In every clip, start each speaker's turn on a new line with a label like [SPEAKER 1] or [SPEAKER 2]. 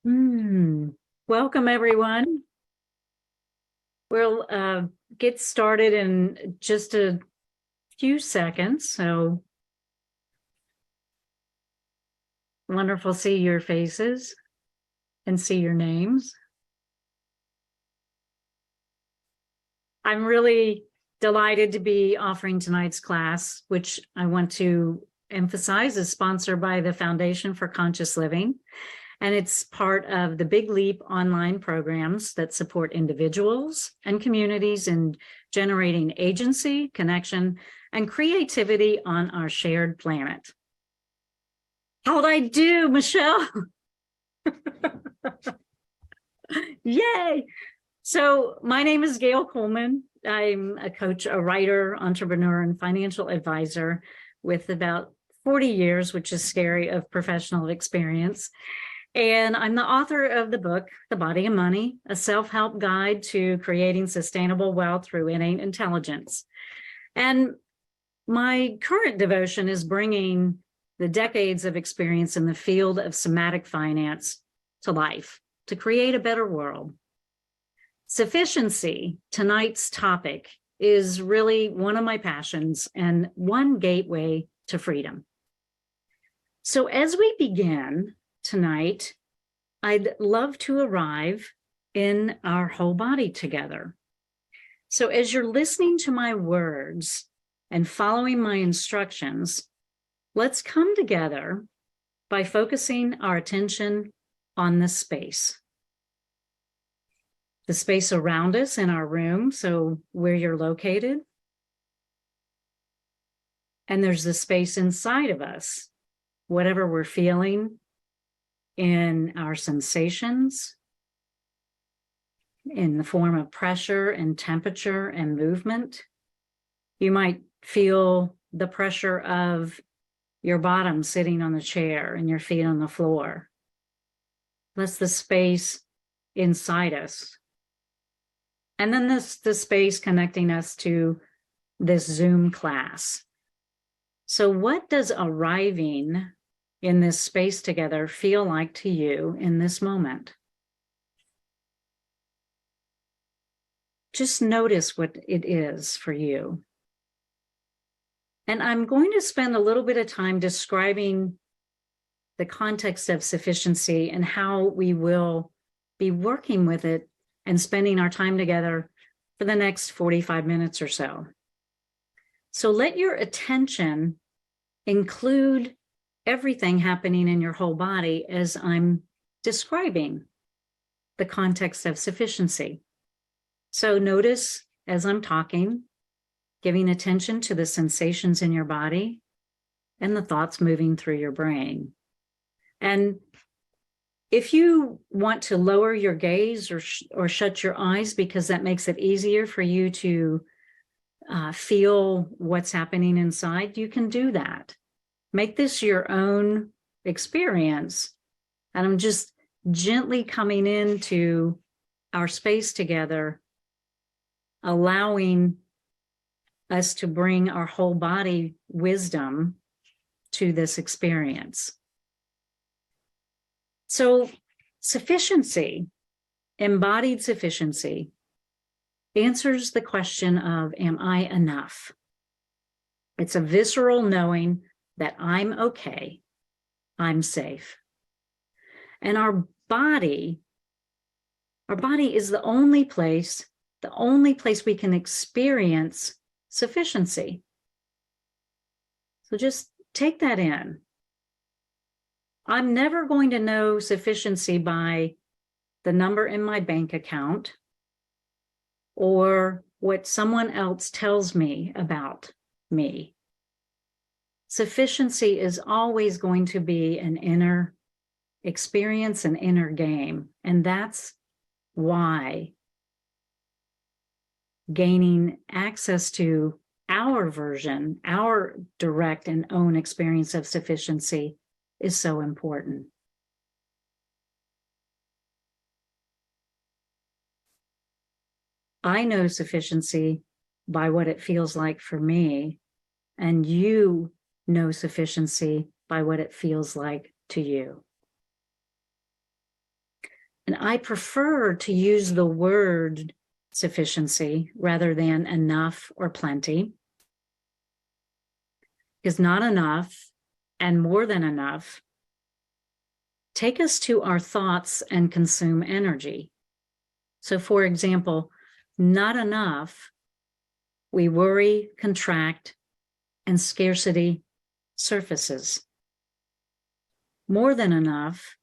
[SPEAKER 1] Hmm. Welcome, everyone. We'll get started in just a few seconds. So wonderful to see your faces and see your names. I'm really delighted to be offering tonight's class, which I want to emphasize is sponsored by the Foundation for Conscious Living. And it's part of the Big Leap online programs that support individuals and communities in generating agency, connection, and creativity on our shared planet. How'd I do, Michelle? Yay! So my name is Gayle Colman. I'm a coach, a writer, entrepreneur, and financial advisor with about 40 years, which is scary, of professional experience. And I'm the author of the book, The Body and Money, a self-help guide to creating sustainable wealth through innate intelligence. And my current devotion is bringing the decades of experience in the field of somatic finance to life to create a better world. Sufficiency, tonight's topic, is really one of my passions and one gateway to freedom. So as we begin tonight, I'd love to arrive in our whole body together. So as you're listening to my words and following my instructions, let's come together by focusing our attention on the space around us in our room, so where you're located. And there's the space inside of us, whatever we're feeling in our sensations, in the form of pressure and temperature and movement. You might feel the pressure of your bottom sitting on the chair and your feet on the floor. That's the space inside us. And then the space connecting us to this Zoom class. So what does arriving in this space together feel like to you in this moment? Just notice what it is for you. And I'm going to spend a little bit of time describing the context of sufficiency and how we will be working with it and spending our time together for the next 45 minutes or so. So let your attention include everything happening in your whole body as I'm describing the context of sufficiency. So notice as I'm talking, giving attention to the sensations in your body and the thoughts moving through your brain. And if you want to lower your gaze or shut your eyes, because that makes it easier for you to feel what's happening inside, you can do that. Make this your own experience. And I'm just gently coming into our space together, allowing us to bring our whole body wisdom to this experience. So sufficiency, embodied sufficiency, answers the question of, am I enough? It's a visceral knowing that I'm okay, I'm safe. And our body is the only place we can experience sufficiency. So just take that in. I'm never going to know sufficiency by the number in my bank account or what someone else tells me about me. Sufficiency is always going to be an inner experience, an inner game. And that's why gaining access to our version, our direct and own experience of sufficiency is so important. I know sufficiency by what it feels like for me, and you know sufficiency by what it feels like to you. And I prefer to use the word sufficiency rather than enough or plenty, because not enough and more than enough take us to our thoughts and consume energy. So, for example, not enough, we worry, contract, and scarcity surfaces. More than enough,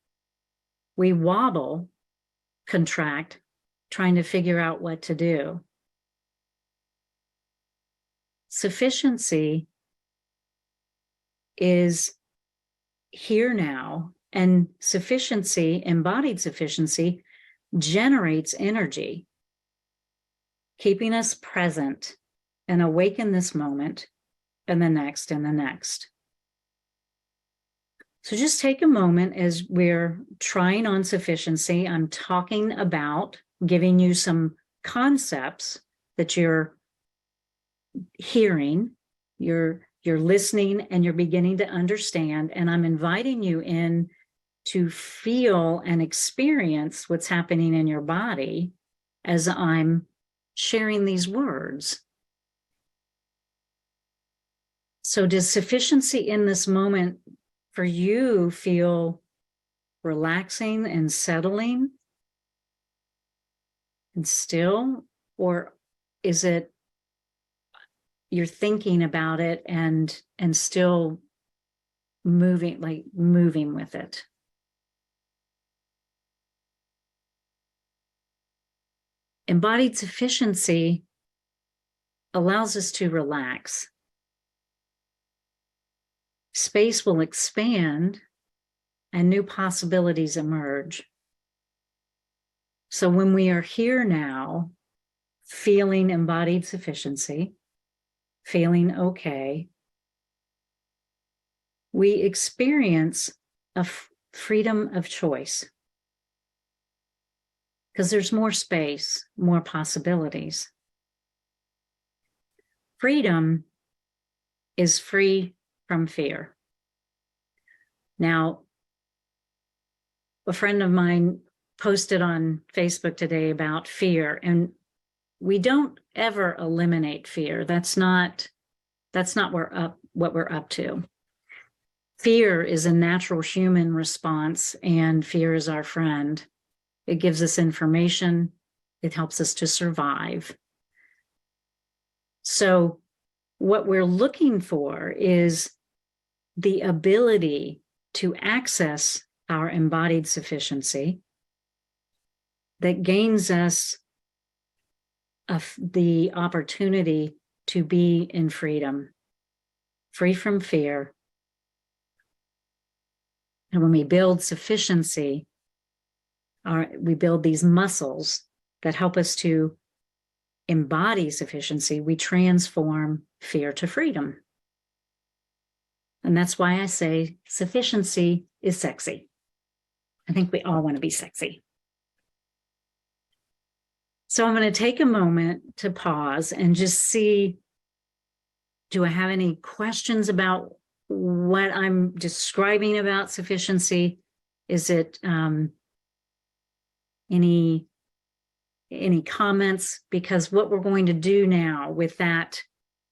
[SPEAKER 1] we wobble, contract, trying to figure out what to do. Sufficiency is here now, and sufficiency, embodied sufficiency, generates energy, keeping us present and awake in this moment and the next and the next. So just take a moment as we're trying on sufficiency. I'm talking about giving you some concepts that you're hearing, you're listening, and you're beginning to understand. And I'm inviting you in to feel and experience what's happening in your body as I'm sharing these words. So does sufficiency in this moment for you feel relaxing and settling and still? Or is it you're thinking about it and still moving with it? Embodied sufficiency allows us to relax. Space will expand and new possibilities emerge. So when we are here now, feeling embodied sufficiency, feeling okay, we experience a freedom of choice because there's more space, more possibilities. Freedom is free from fear. Now, a friend of mine posted on Facebook today about fear, and we don't ever eliminate fear. That's not what we're up to. Fear is a natural human response, and fear is our friend. It gives us information. It helps us to survive. So what we're looking for is the ability to access our embodied sufficiency that gains us the opportunity to be in freedom, free from fear. And when we build sufficiency, we build these muscles that help us to embody sufficiency. We transform fear to freedom. And that's why I say sufficiency is sexy. I think we all want to be sexy. So I'm going to take a moment to pause and just see, do I have any questions about what I'm describing about sufficiency? Is it any comments? Because what we're going to do now with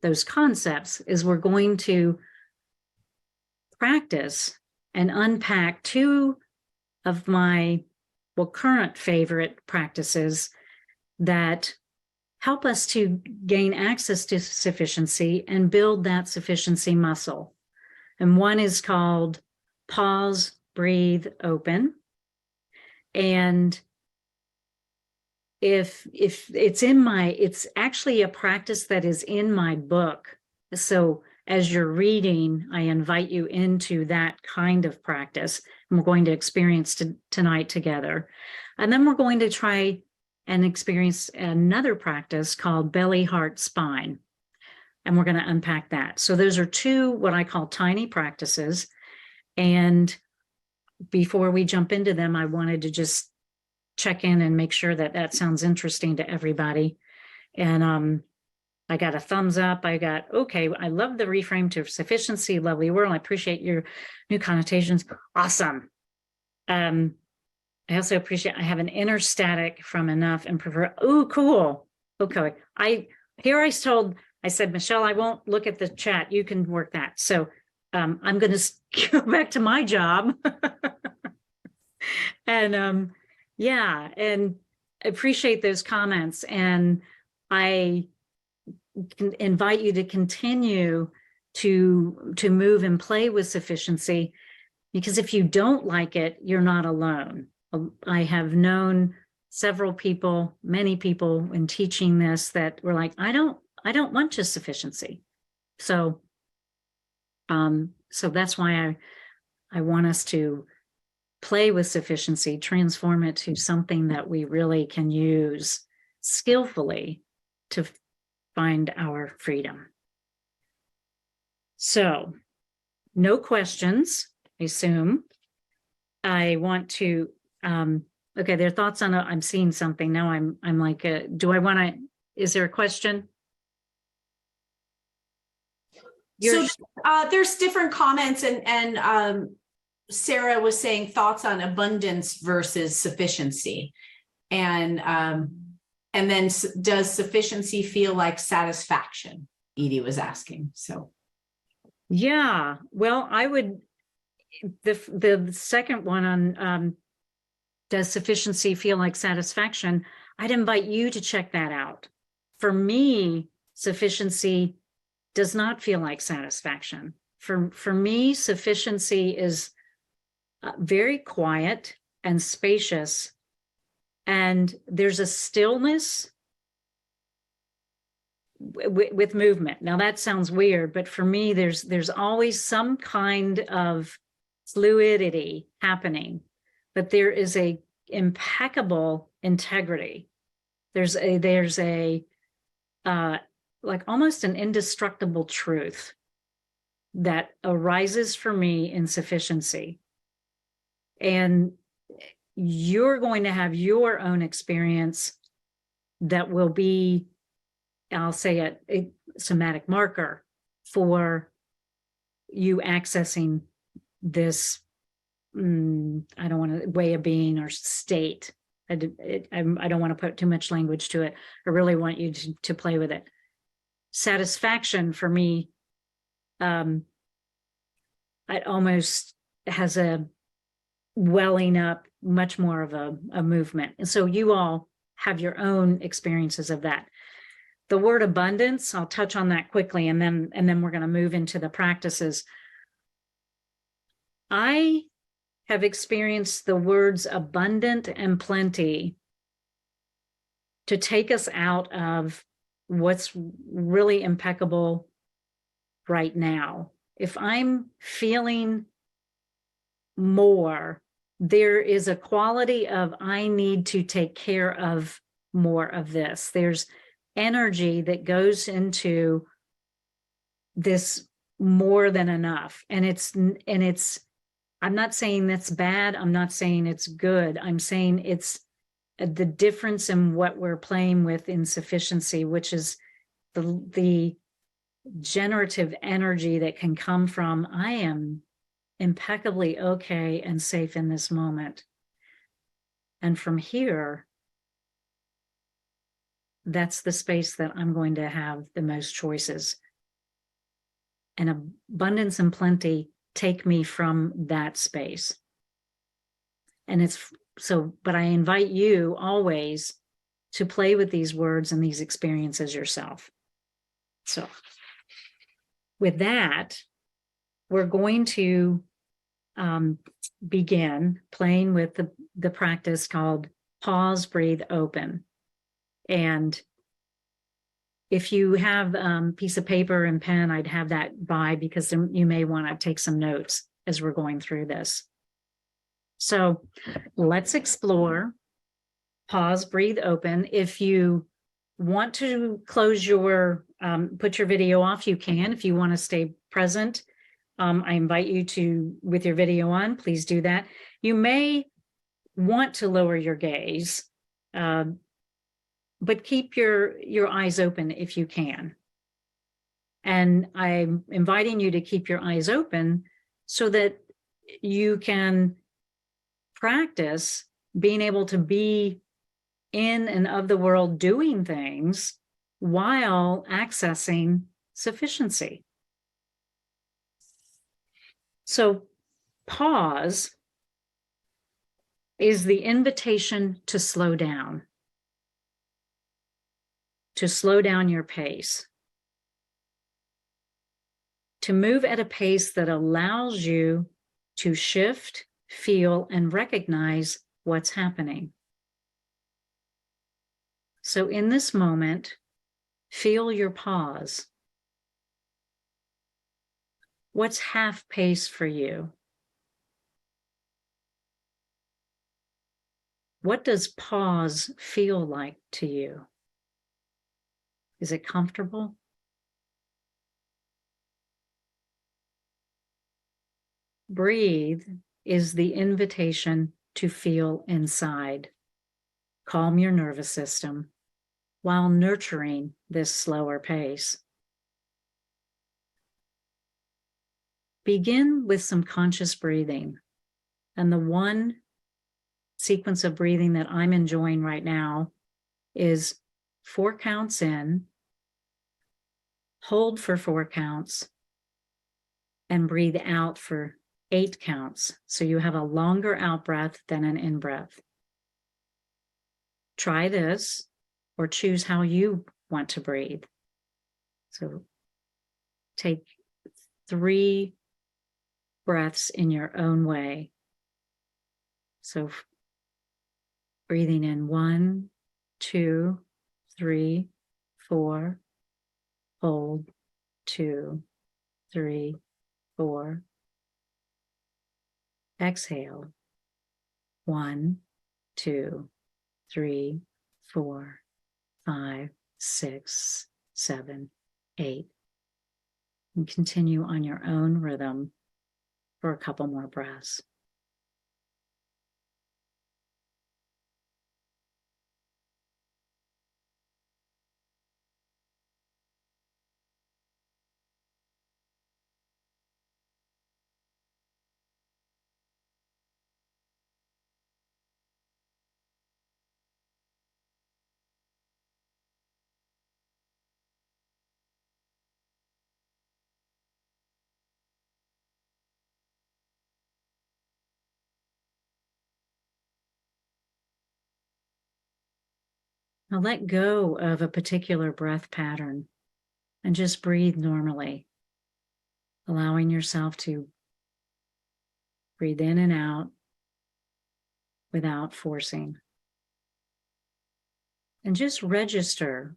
[SPEAKER 1] those concepts is we're going to practice and unpack two of my current favorite practices that help us to gain access to sufficiency and build that sufficiency muscle. And one is called pause, breathe, open. And if it's actually a practice that is in my book. So as you're reading, I invite you into that kind of practice. And we're going to experience tonight together. And then we're going to try and experience another practice called belly, heart, spine. And we're going to unpack that. So those are two, what I call tiny practices. And before we jump into them, I wanted to just check in and make sure that sounds interesting to everybody. And I got a thumbs up. Okay, I love the reframe to sufficiency, lovely world. I appreciate your new connotations. Awesome. I also appreciate, I have an inner static from enough and prefer. Oh, cool. Okay. I told, I said, Michelle, I won't look at the chat. You can work that. So I'm going to go back to my job. And yeah, and appreciate those comments. And I can invite you to continue to move and play with sufficiency, because if you don't like it, you're not alone. I have known several people, many people in teaching this that were like, I don't want just sufficiency. So so that's why I want us to play with sufficiency, transform it to something that we really can use skillfully to find our freedom. So, no questions, I assume. I want to, okay, their thoughts on, I'm seeing something now. I'm like, do I want to, is there a question?
[SPEAKER 2] So there's different comments, and Sarah was saying thoughts on abundance versus sufficiency. And then does sufficiency feel like satisfaction? Edie was asking. So
[SPEAKER 1] yeah, well, I would, the second one on does sufficiency feel like satisfaction? I'd invite you to check that out. For me, sufficiency does not feel like satisfaction. For me, sufficiency is very quiet and spacious, and there's a stillness with movement. Now that sounds weird, but for me, there's always some kind of fluidity happening, but there is a impeccable integrity. There's a like almost an indestructible truth that arises for me in sufficiency. And you're going to have your own experience that will be, I'll say, a somatic marker for you accessing this, I don't want to, way of being or state. I don't want to put too much language to it. I really want you to play with it. Satisfaction for me, it almost has a welling up, much more of a movement. And so you all have your own experiences of that. The word abundance, I'll touch on that quickly, and then we're going to move into the practices. I have experienced the words abundant and plenty to take us out of what's really impeccable right now. If I'm feeling more, there is a quality of I need to take care of more of this. There's energy that goes into this more than enough. And it's I'm not saying that's bad. I'm not saying it's good. I'm saying it's the difference in what we're playing with in sufficiency, which is the generative energy that can come from, I am impeccably okay and safe in this moment. And from here, that's the space that I'm going to have the most choices. And abundance and plenty take me from that space. And it's so, but I invite you always to play with these words and these experiences yourself. So with that, we're going to begin playing with the practice called pause, breathe, open. And if you have a piece of paper and pen, I'd have that by, because you may want to take some notes as we're going through this. So let's explore pause, breathe, open. If you want to close your, put your video off, you can. If you want to stay present, I invite you to, with your video on, please do that. You may want to lower your gaze, but keep your eyes open if you can. And I'm inviting you to keep your eyes open so that you can practice being able to be in and of the world doing things while accessing sufficiency. So pause is the invitation to slow down your pace, to move at a pace that allows you to shift, feel, and recognize what's happening. So in this moment, feel your pause. What's half pace for you? What does pause feel like to you? Is it comfortable? Breathe is the invitation to feel inside. Calm your nervous system while nurturing this slower pace. Begin with some conscious breathing. And the one sequence of breathing that I'm enjoying right now is 4 counts in, hold for 4 counts, and breathe out for 8 counts. So you have a longer out breath than an in breath. Try this or choose how you want to breathe. So take 3 breaths in your own way. So breathing in 1, 2, 3, 4, hold 2, 3, 4. Exhale 1, 2, 3, 4, 5, 6, 7, 8. And continue on your own rhythm for a couple more breaths. Now let go of a particular breath pattern and just breathe normally, allowing yourself to breathe in and out without forcing. And just register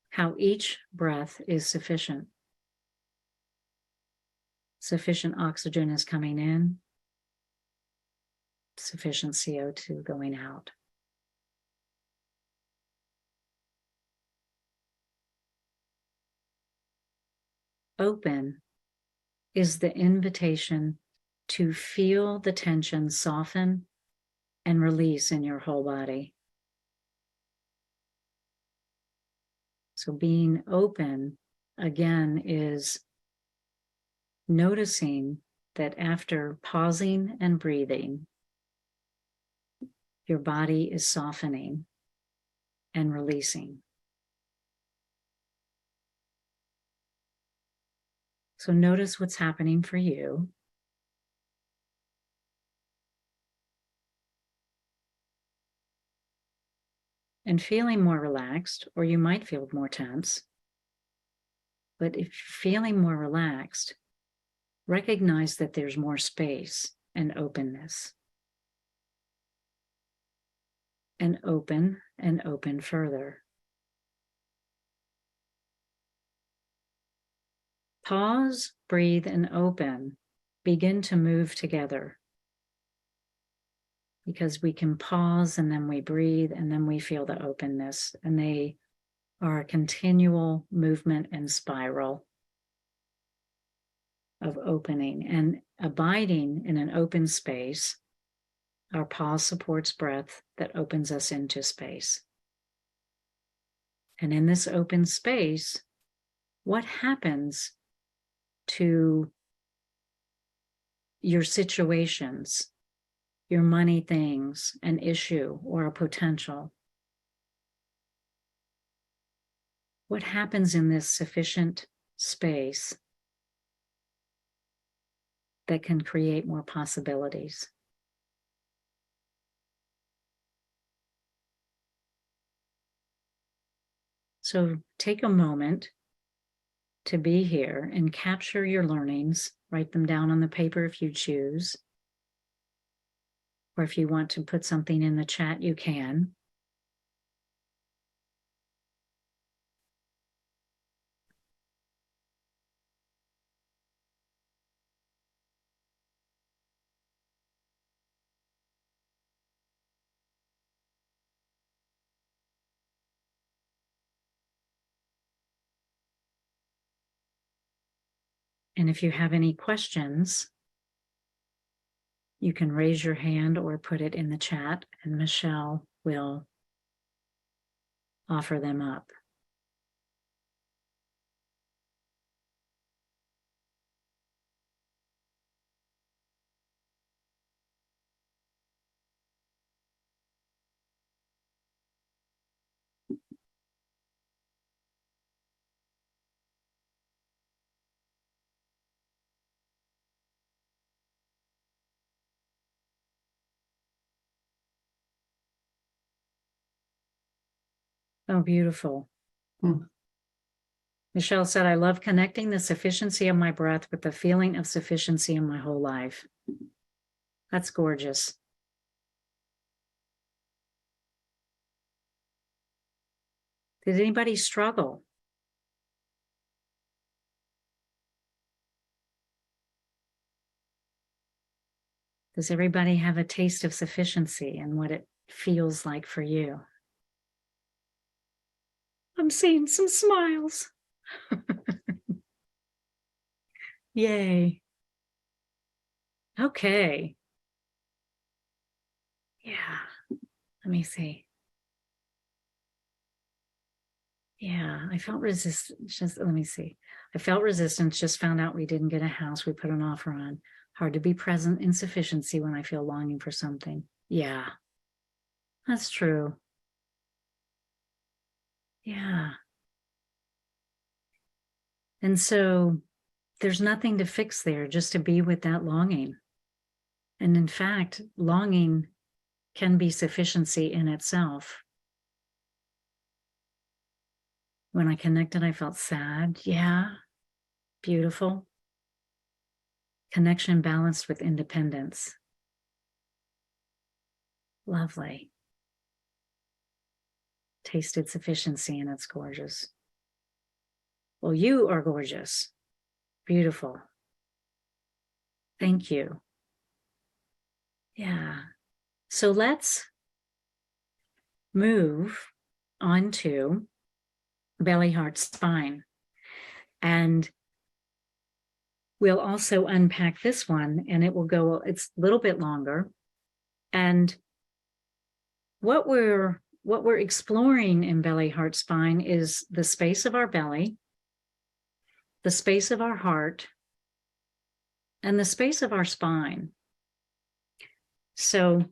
[SPEAKER 1] how each breath is sufficient. Sufficient oxygen is coming in, sufficient CO2 going out. Open is the invitation to feel the tension soften and release in your whole body. So being open, again, is noticing that after pausing and breathing, your body is softening and releasing. So notice what's happening for you. And feeling more relaxed, or you might feel more tense. But if you're feeling more relaxed, recognize that there's more space and openness. And open further. Pause, breathe, and open begin to move together. Because we can pause and then we breathe and then we feel the openness, and they are a continual movement and spiral of opening and abiding in an open space. Our pause supports breath that opens us into space. And in this open space, what happens to your situations your money things, an issue or a potential. What happens in this sufficient space that can create more possibilities? So take a moment to be here and capture your learnings. Write them down on the paper if you choose. Or if you want to put something in the chat, you can. And if you have any questions, you can raise your hand or put it in the chat, and Michelle will offer them up. Oh, beautiful. Michelle said, I love connecting the sufficiency of my breath with the feeling of sufficiency in my whole life. That's gorgeous. Did anybody struggle? Does everybody have a taste of sufficiency and what it feels like for you? I'm seeing some smiles. Yay. Okay. Yeah. Let me see. Yeah, I felt resistance. Just let me see. I felt resistance, just found out we didn't get a house we put an offer on. Hard to be present in sufficiency when I feel longing for something. Yeah, that's true. Yeah. And so there's nothing to fix there, just to be with that longing. And in fact, longing can be sufficiency in itself. When I connected, I felt sad. Yeah, beautiful. Connection balanced with independence. Lovely. Tasted sufficiency, and it's gorgeous. Well, you are gorgeous. Beautiful. Thank you. Yeah. So let's move on to belly, heart, spine. And we'll also unpack this one, and it will go, it's a little bit longer. And what we're exploring in belly, heart, spine is the space of our belly, the space of our heart, and the space of our spine. So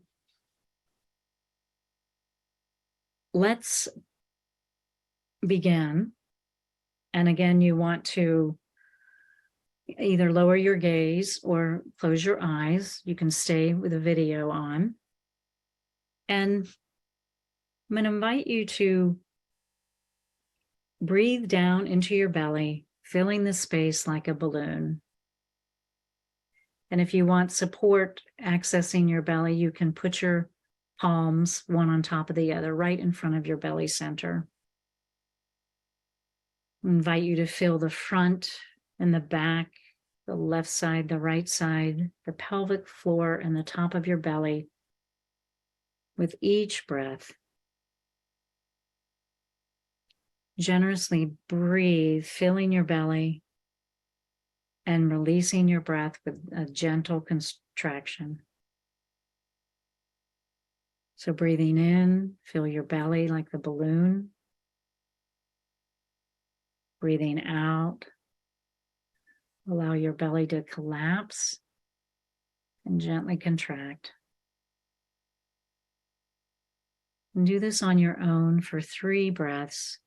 [SPEAKER 1] let's begin. And again, you want to either lower your gaze or close your eyes. You can stay with the video on. And I'm going to invite you to breathe down into your belly, filling the space like a balloon. And if you want support accessing your belly, you can put your palms one on top of the other right in front of your belly center. I invite you to feel the front and the back, the left side, the right side, the pelvic floor, and the top of your belly with each breath. Generously breathe, filling your belly and releasing your breath with a gentle contraction. So breathing in, fill your belly like the balloon. Breathing out, allow your belly to collapse and gently contract. And do this on your own for 3 breaths,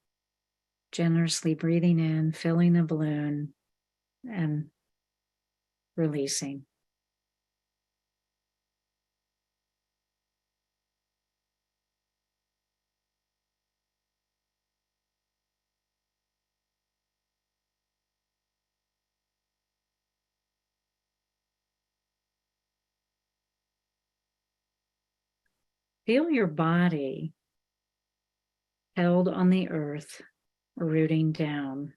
[SPEAKER 1] generously breathing in, filling the balloon, and releasing. Feel your body held on the earth, rooting down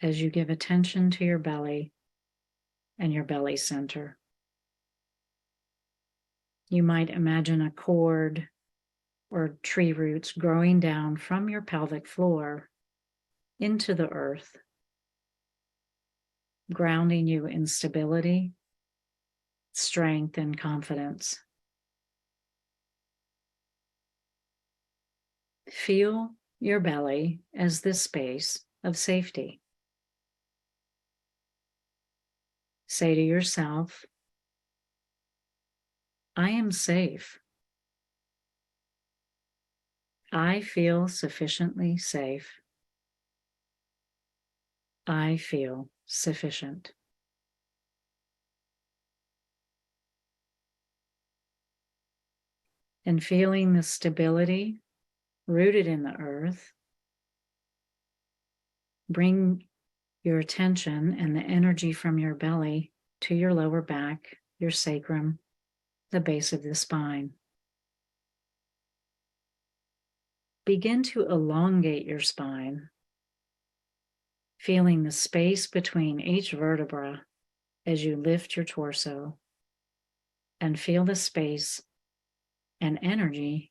[SPEAKER 1] as you give attention to your belly and your belly center. You might imagine a cord or tree roots growing down from your pelvic floor into the earth, grounding you in stability, strength, and confidence. Feel your belly as this space of safety. Say to yourself, I am safe. I feel sufficiently safe. I feel sufficient. And feeling the stability rooted in the earth, bring your attention and the energy from your belly to your lower back, your sacrum, the base of the spine. Begin to elongate your spine, feeling the space between each vertebra as you lift your torso, and feel the space and energy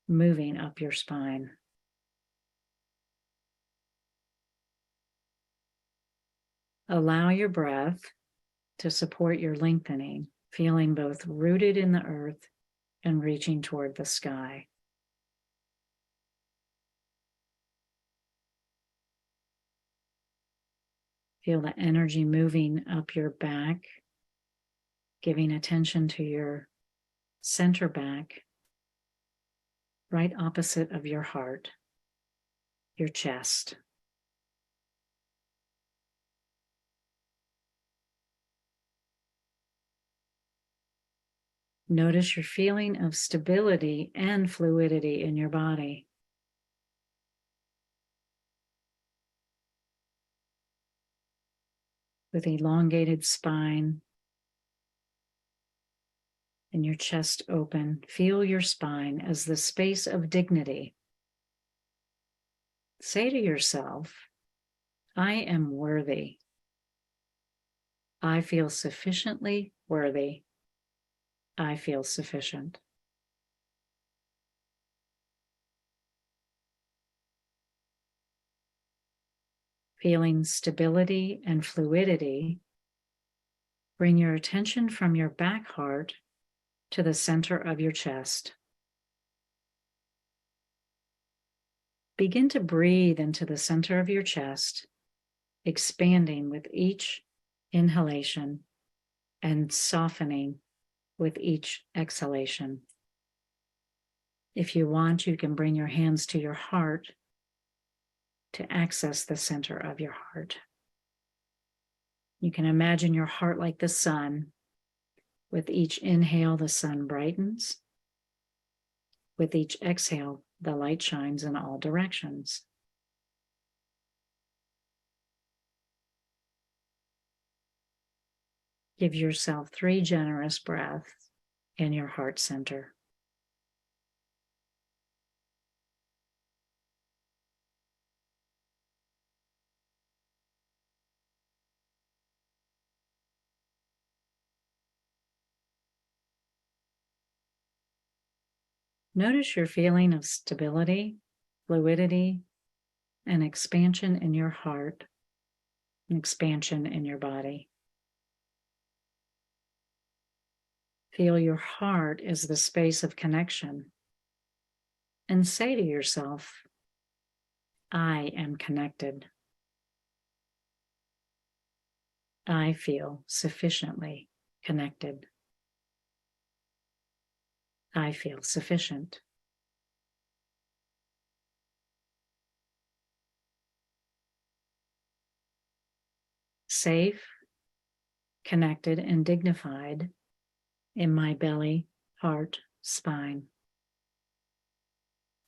[SPEAKER 1] moving up your spine. Allow your breath to support your lengthening, feeling both rooted in the earth and reaching toward the sky. Feel the energy moving up your back, giving attention to your center back, right opposite of your heart, your chest. Notice your feeling of stability and fluidity in your body. With elongated spine and your chest open, feel your spine as the space of dignity. Say to yourself, I am worthy. I feel sufficiently worthy. I feel sufficient. Feeling stability and fluidity, bring your attention from your back heart to the center of your chest. Begin to breathe into the center of your chest, expanding with each inhalation and softening with each exhalation. If you want, you can bring your hands to your heart to access the center of your heart. You can imagine your heart like the sun. With each inhale, the sun brightens. With each exhale, the light shines in all directions. Give yourself 3 generous breaths in your heart center. Notice your feeling of stability, fluidity, and expansion in your heart, and expansion in your body. Feel your heart as the space of connection, and say to yourself, I am connected. I feel sufficiently connected. I feel sufficient. safe, connected, and dignified in my belly, heart, spine.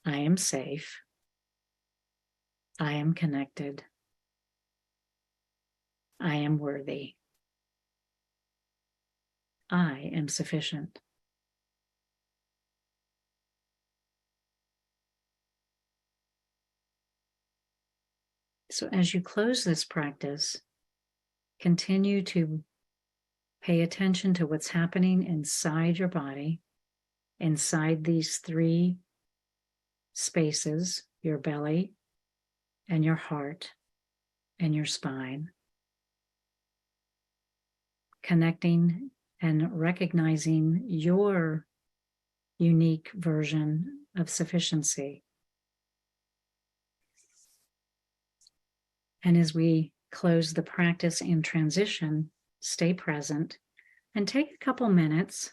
[SPEAKER 1] I am safe. I am connected. I am worthy. I am sufficient. So as you close this practice, continue to pay attention to what's happening inside your body, inside these three spaces, your belly and your heart and your spine, connecting and recognizing your unique version of sufficiency. And as we close the practice and transition, stay present and take a couple minutes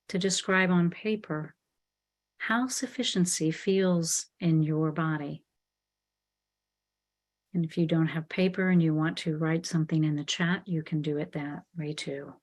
[SPEAKER 1] to describe on paper how sufficiency feels in your body. And if you don't have paper and you want to write something in the chat, you can do it that way too.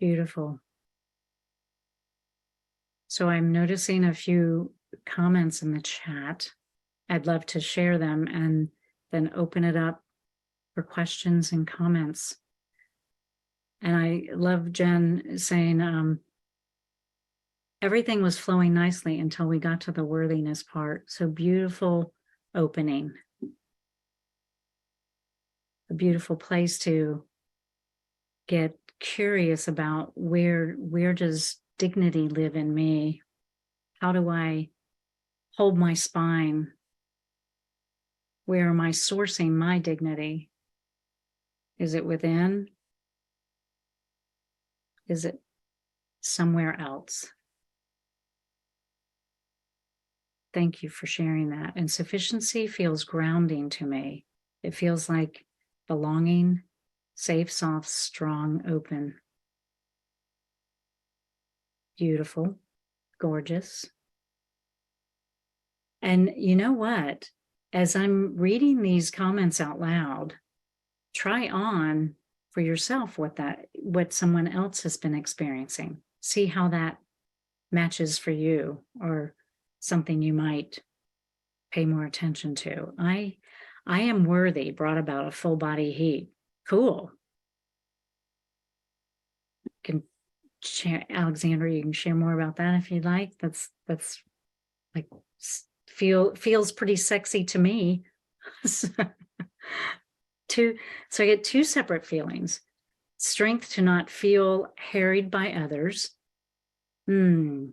[SPEAKER 1] Beautiful. So I'm noticing a few comments in the chat. I'd love to share them and then open it up for questions and comments. And I love Jen saying, everything was flowing nicely until we got to the worthiness part. So beautiful opening. A beautiful place to get curious about where does dignity live in me? How do I hold my spine? Where am I sourcing my dignity? Is it within? Is it somewhere else? Thank you for sharing that. And sufficiency feels grounding to me. It feels like belonging, safe, soft, strong, open. Beautiful, gorgeous. And you know what? As I'm reading these comments out loud, try on for yourself what someone else has been experiencing. See how that matches for you or something you might pay more attention to. I am worthy brought about a full body heat. Cool. Alexandra, you can share more about that if you'd like. That's like feels pretty sexy to me. So I get two separate feelings: strength to not feel harried by others, and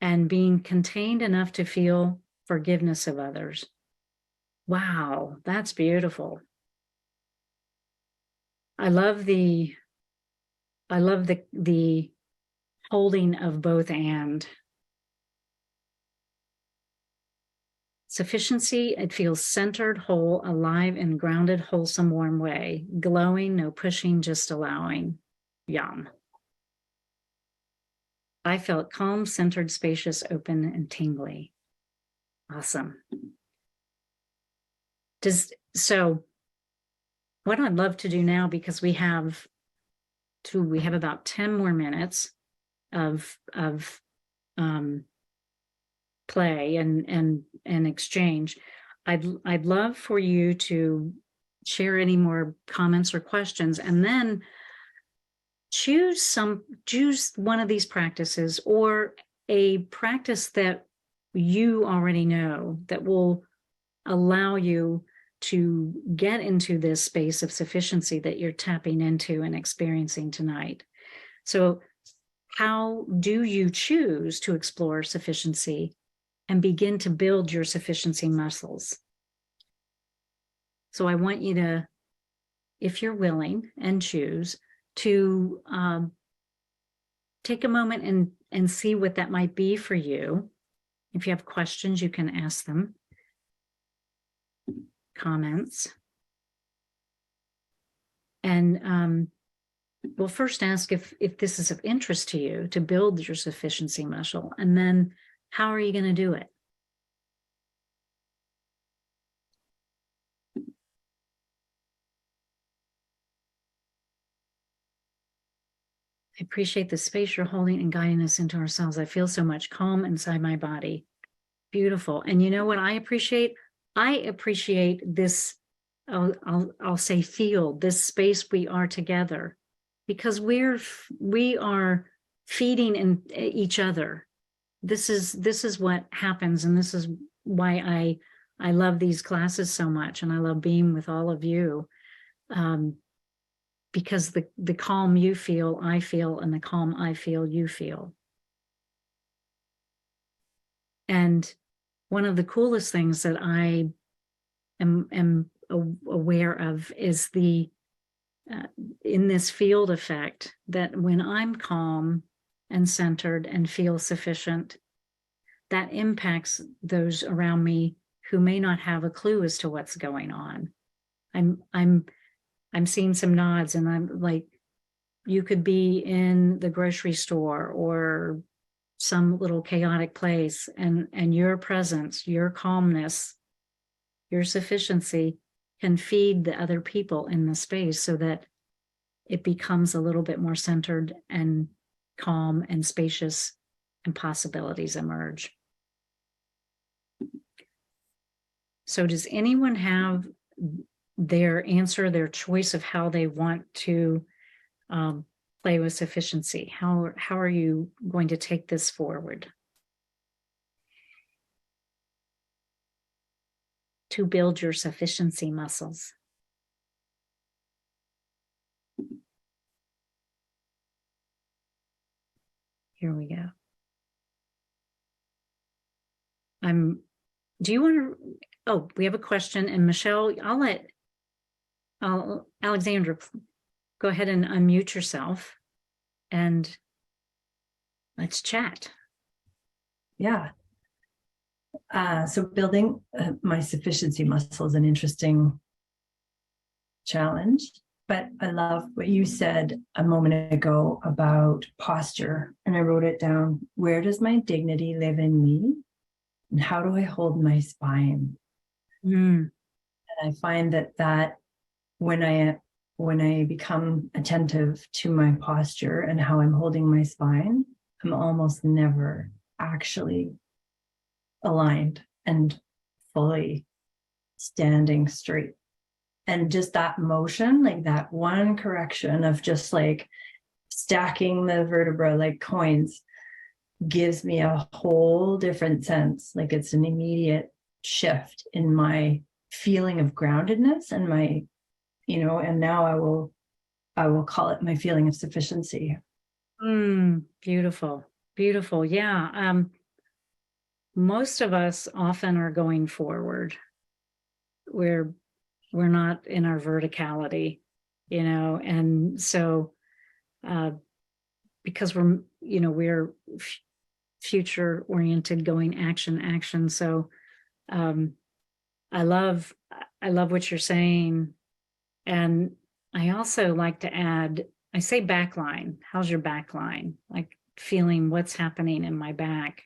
[SPEAKER 1] being contained enough to feel forgiveness of others. Wow, that's beautiful. I love the holding of both and. Sufficiency, it feels centered, whole, alive, and grounded, wholesome, warm way. Glowing, no pushing, just allowing. Yum. I felt calm, centered, spacious, open, and tingly. Awesome. So what I'd love to do now, because we have about 10 more minutes of play and exchange. I'd love for you to share any more comments or questions, and then choose one of these practices or a practice that you already know that will allow you to get into this space of sufficiency that you're tapping into and experiencing tonight. So how do you choose to explore sufficiency and begin to build your sufficiency muscles? So I want you to, if you're willing and choose, to take a moment and see what that might be for you. If you have questions, you can ask them. Comments. And we'll first ask if this is of interest to you to build your sufficiency muscle, and then how are you going to do it? I appreciate the space you're holding and guiding us into ourselves. I feel so much calm inside my body. Beautiful. And you know what I appreciate? I appreciate this, I'll say field, this space we are together, because we are feeding in each other. This is what happens, and this is why I love these classes so much, and I love being with all of you. Because the calm you feel, I feel, and the calm I feel, you feel. And one of the coolest things that I am aware of is the in this field effect, that when I'm calm and centered and feel sufficient, that impacts those around me who may not have a clue as to what's going on. I'm seeing some nods, and I'm like, you could be in the grocery store or some little chaotic place, and your presence, your calmness, your sufficiency can feed the other people in the space so that it becomes a little bit more centered and calm and spacious, and possibilities emerge. So does anyone have their answer, their choice of how they want to play with sufficiency? How are you going to take this forward to build your sufficiency muscles? Here we go. Do you want to, oh, we have a question, and Michelle, Alexandra, go ahead and unmute yourself and let's chat.
[SPEAKER 3] Yeah. So building my sufficiency muscle is an interesting challenge, but I love what you said a moment ago about posture. And I wrote it down. Where does my dignity live in me? And how do I hold my spine? And I find that when I become attentive to my posture and how I'm holding my spine, I'm almost never actually aligned and fully standing straight. And just that motion, like that one correction of just like stacking the vertebra like coins, gives me a whole different sense. Like it's an immediate shift in my feeling of groundedness and my, and now I will call it my feeling of sufficiency.
[SPEAKER 1] Beautiful. Beautiful. Yeah. Most of us often are going forward. We're not in our verticality, and so because we're future oriented, going action. So I love what you're saying. And I also like to add, I say backline. How's your backline? Like feeling what's happening in my back.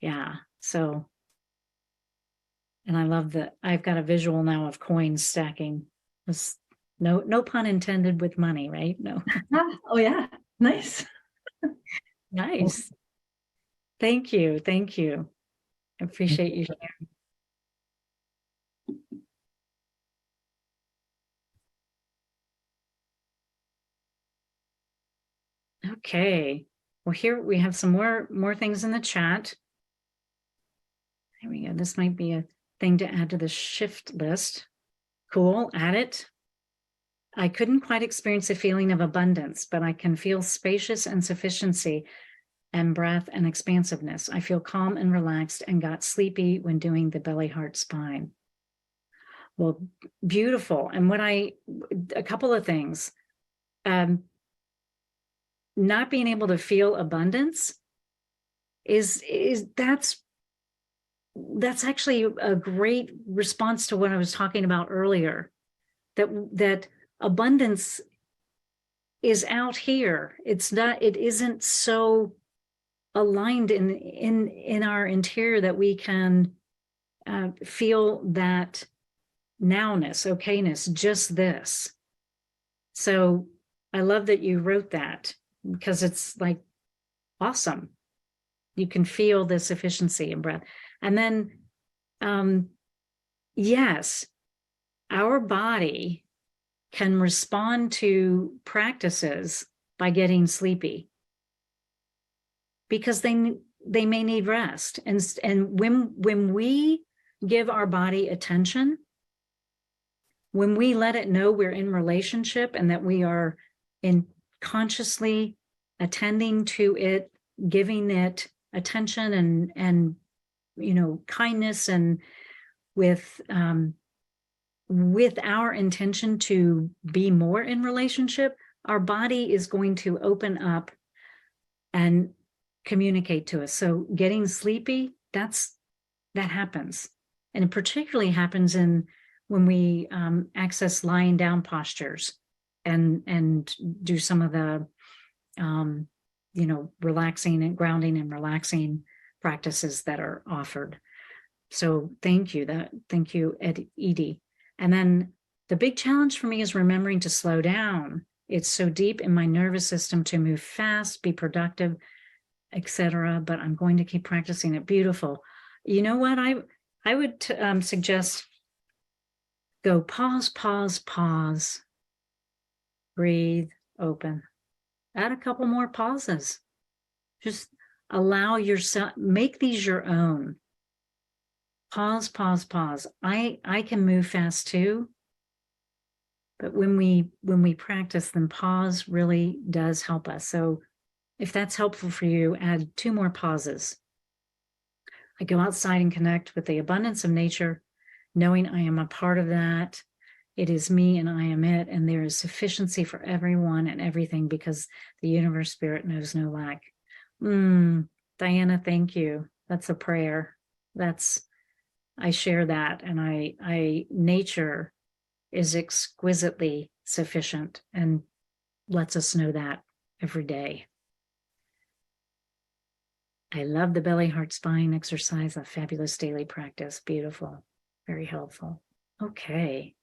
[SPEAKER 1] Yeah. So, and I love that I've got a visual now of coins stacking. No pun intended with money, right? No.
[SPEAKER 3] Oh yeah. Nice.
[SPEAKER 1] Nice. Thank you. I appreciate you sharing. Okay. Well, here we have some more things in the chat. There we go. This might be a thing to add to the shift list. Cool, add it. I couldn't quite experience a feeling of abundance, but I can feel spacious and sufficiency and breath and expansiveness. I feel calm and relaxed and got sleepy when doing the belly, heart, spine. Well, beautiful. And a couple of things. Not being able to feel abundance that's actually a great response to what I was talking about earlier, that abundance is out here. It isn't so aligned in our interior that we can feel that nowness, okayness, just this. So I love that you wrote that, because it's like awesome. You can feel the sufficiency in breath. And then, yes, our body can respond to practices by getting sleepy, because they may need rest. And when we give our body attention, when we let it know we're in relationship and that we are consciously attending to it, giving it attention and kindness, and with our intention to be more in relationship, our body is going to open up and communicate to us. So getting sleepy, that happens. And it particularly happens when we access lying down postures and do some of the relaxing and grounding and relaxing practices that are offered. So thank you, Edie. And then the big challenge for me is remembering to slow down. It's so deep in my nervous system to move fast, be productive, etc. But I'm going to keep practicing it. Beautiful. You know what? I would suggest go pause, pause, pause, breathe, open. Add a couple more pauses. Just allow yourself, make these your own. Pause, pause, pause. I can move fast too, but when we practice, then pause really does help us. So if that's helpful for you, add 2 more pauses. I go outside and connect with the abundance of nature, knowing I am a part of that. It is me and I am it, and there is sufficiency for everyone and everything, because the universe spirit knows no lack. Diana, thank you. That's a prayer. I share that, and nature is exquisitely sufficient and lets us know that every day. I love the belly, heart, spine exercise, a fabulous daily practice. Beautiful, very helpful. Okay.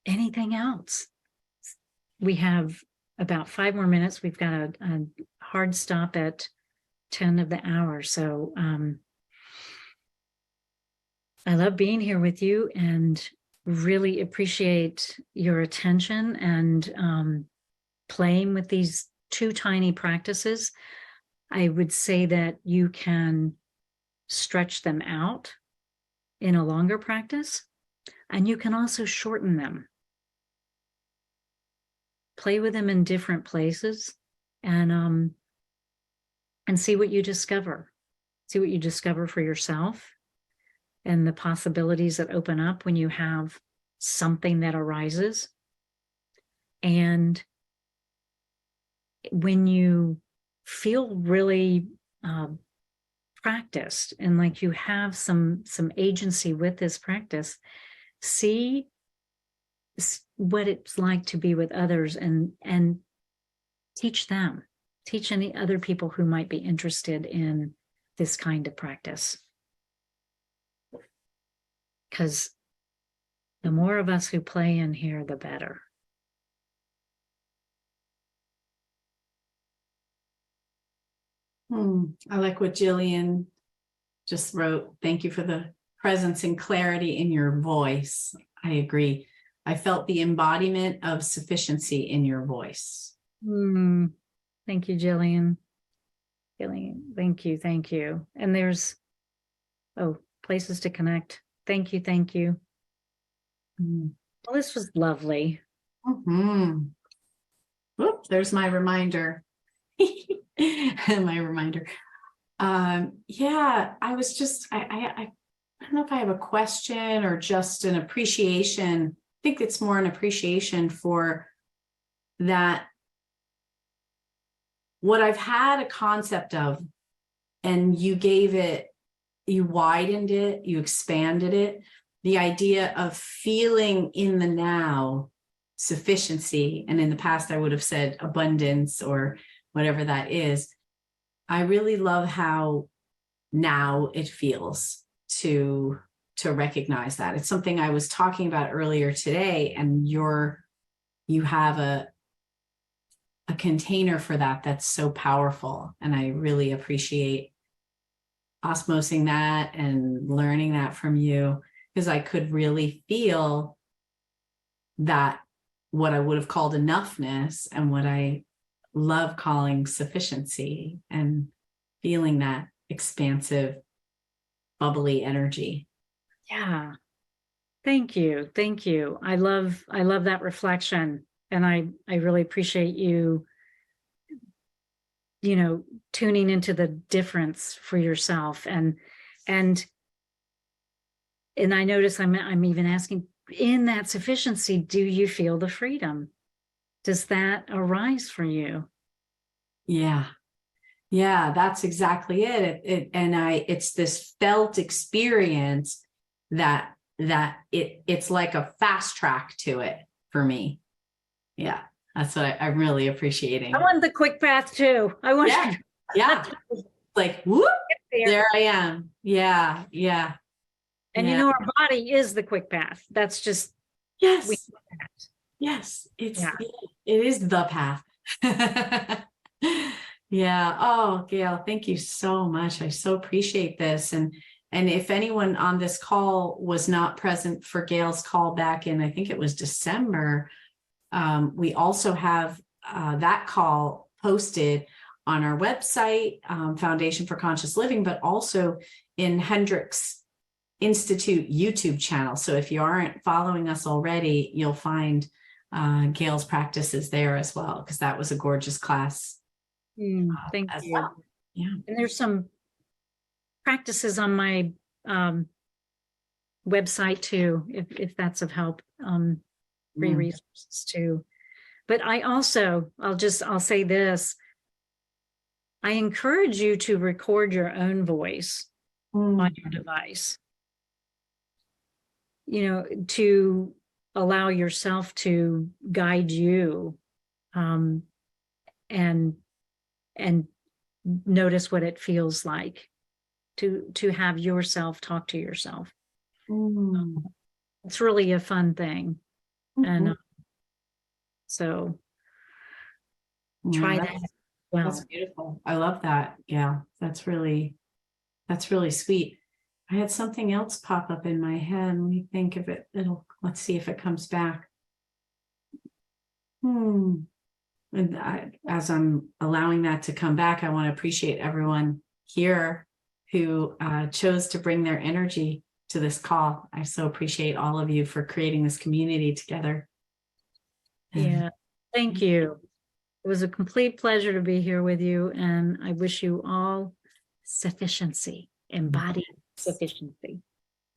[SPEAKER 1] Anything else? We have about 5 more minutes. We've got a hard stop at 10 of the hour. So I love being here with you and really appreciate your attention and playing with these 2 tiny practices. I would say that you can stretch them out in a longer practice, and you can also shorten them. Play with them in different places and see what you discover. See what you discover for yourself and the possibilities that open up when you have something that arises. And when you feel really practiced and like you have some agency with this practice, see what it's like to be with others and teach them, teach any other people who might be interested in this kind of practice. Because the more of us who play in here, the better.
[SPEAKER 2] I like what Jillian just wrote. Thank you for the presence and clarity in your voice. I agree. I felt the embodiment of sufficiency in your voice.
[SPEAKER 1] Thank you, Jillian. Thank you. Thank you. And there's, places to connect. Thank you. Thank you. Well, this was lovely.
[SPEAKER 2] Whoop, there's my reminder. My reminder. Yeah, I was just, I don't know if I have a question or just an appreciation. I think it's more an appreciation for that. What I've had a concept of, and you gave it, you widened it, you expanded it, the idea of feeling in the now sufficiency. And in the past, I would have said abundance or whatever that is. I really love how now it feels to recognize that. It's something I was talking about earlier today, and you have a container for that that's so powerful. And I really appreciate osmosing that and learning that from you, because I could really feel that what I would have called enoughness and what I love calling sufficiency, and feeling that expansive, bubbly energy.
[SPEAKER 1] Yeah. Thank you. Thank you. I love that reflection. And I really appreciate you, tuning into the difference for yourself. And I notice I'm even asking, in that sufficiency, do you feel the freedom? Does that arise for you?
[SPEAKER 2] Yeah, that's exactly it. It's this felt experience that it's like a fast track to it for me. Yeah, that's what I'm really appreciating.
[SPEAKER 1] I want the quick path too. I want
[SPEAKER 2] yeah. Like, whoop, there I am. Yeah.
[SPEAKER 1] And our body is the quick path. That's just
[SPEAKER 2] yes. It is the path. Yeah. Oh, Gayle, thank you so much. I so appreciate this. And if anyone on this call was not present for Gayle's call back in, I think it was December, we also have that call posted on our website, Foundation for Conscious Living, but also in Hendricks Institute YouTube channel. So if you aren't following us already, you'll find Gayle's practices there as well, because that was a gorgeous class.
[SPEAKER 1] Thank you.
[SPEAKER 2] Well. Yeah.
[SPEAKER 1] And there's some practices on my website too, if that's of help. Free resources too. But I also, I'll say this. I encourage you to record your own voice on your device. To allow yourself to guide you, and notice what it feels like to have yourself talk to yourself. It's really a fun thing. And so try that. Well,
[SPEAKER 2] that's beautiful. I love that. Yeah, that's really sweet. I had something else pop up in my head. Let me think of it. Let's see if it comes back. And as I'm allowing that to come back, I want to appreciate everyone here who chose to bring their energy to this call. I so appreciate all of you for creating this community together.
[SPEAKER 1] Yeah, thank you. It was a complete pleasure to be here with you, and I wish you all sufficiency, embodied sufficiency.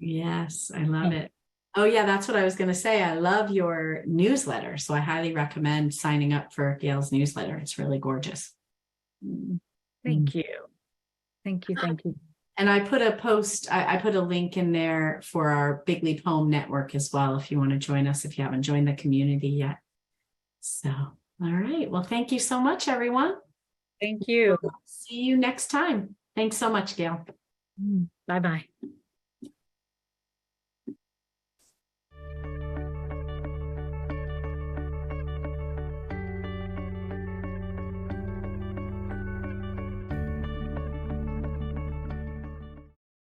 [SPEAKER 2] Yes, I love it. Oh yeah, that's what I was going to say. I love your newsletter, so I highly recommend signing up for Gayle's newsletter. It's really gorgeous.
[SPEAKER 1] Thank you. Thank you.
[SPEAKER 2] And I put a post, I put a link in there for our Big Leap Home Network as well, if you want to join us, if you haven't joined the community yet. So, all right. Well, thank you so much, everyone.
[SPEAKER 1] Thank you.
[SPEAKER 2] See you next time. Thanks so much, Gayle.
[SPEAKER 1] Bye-bye.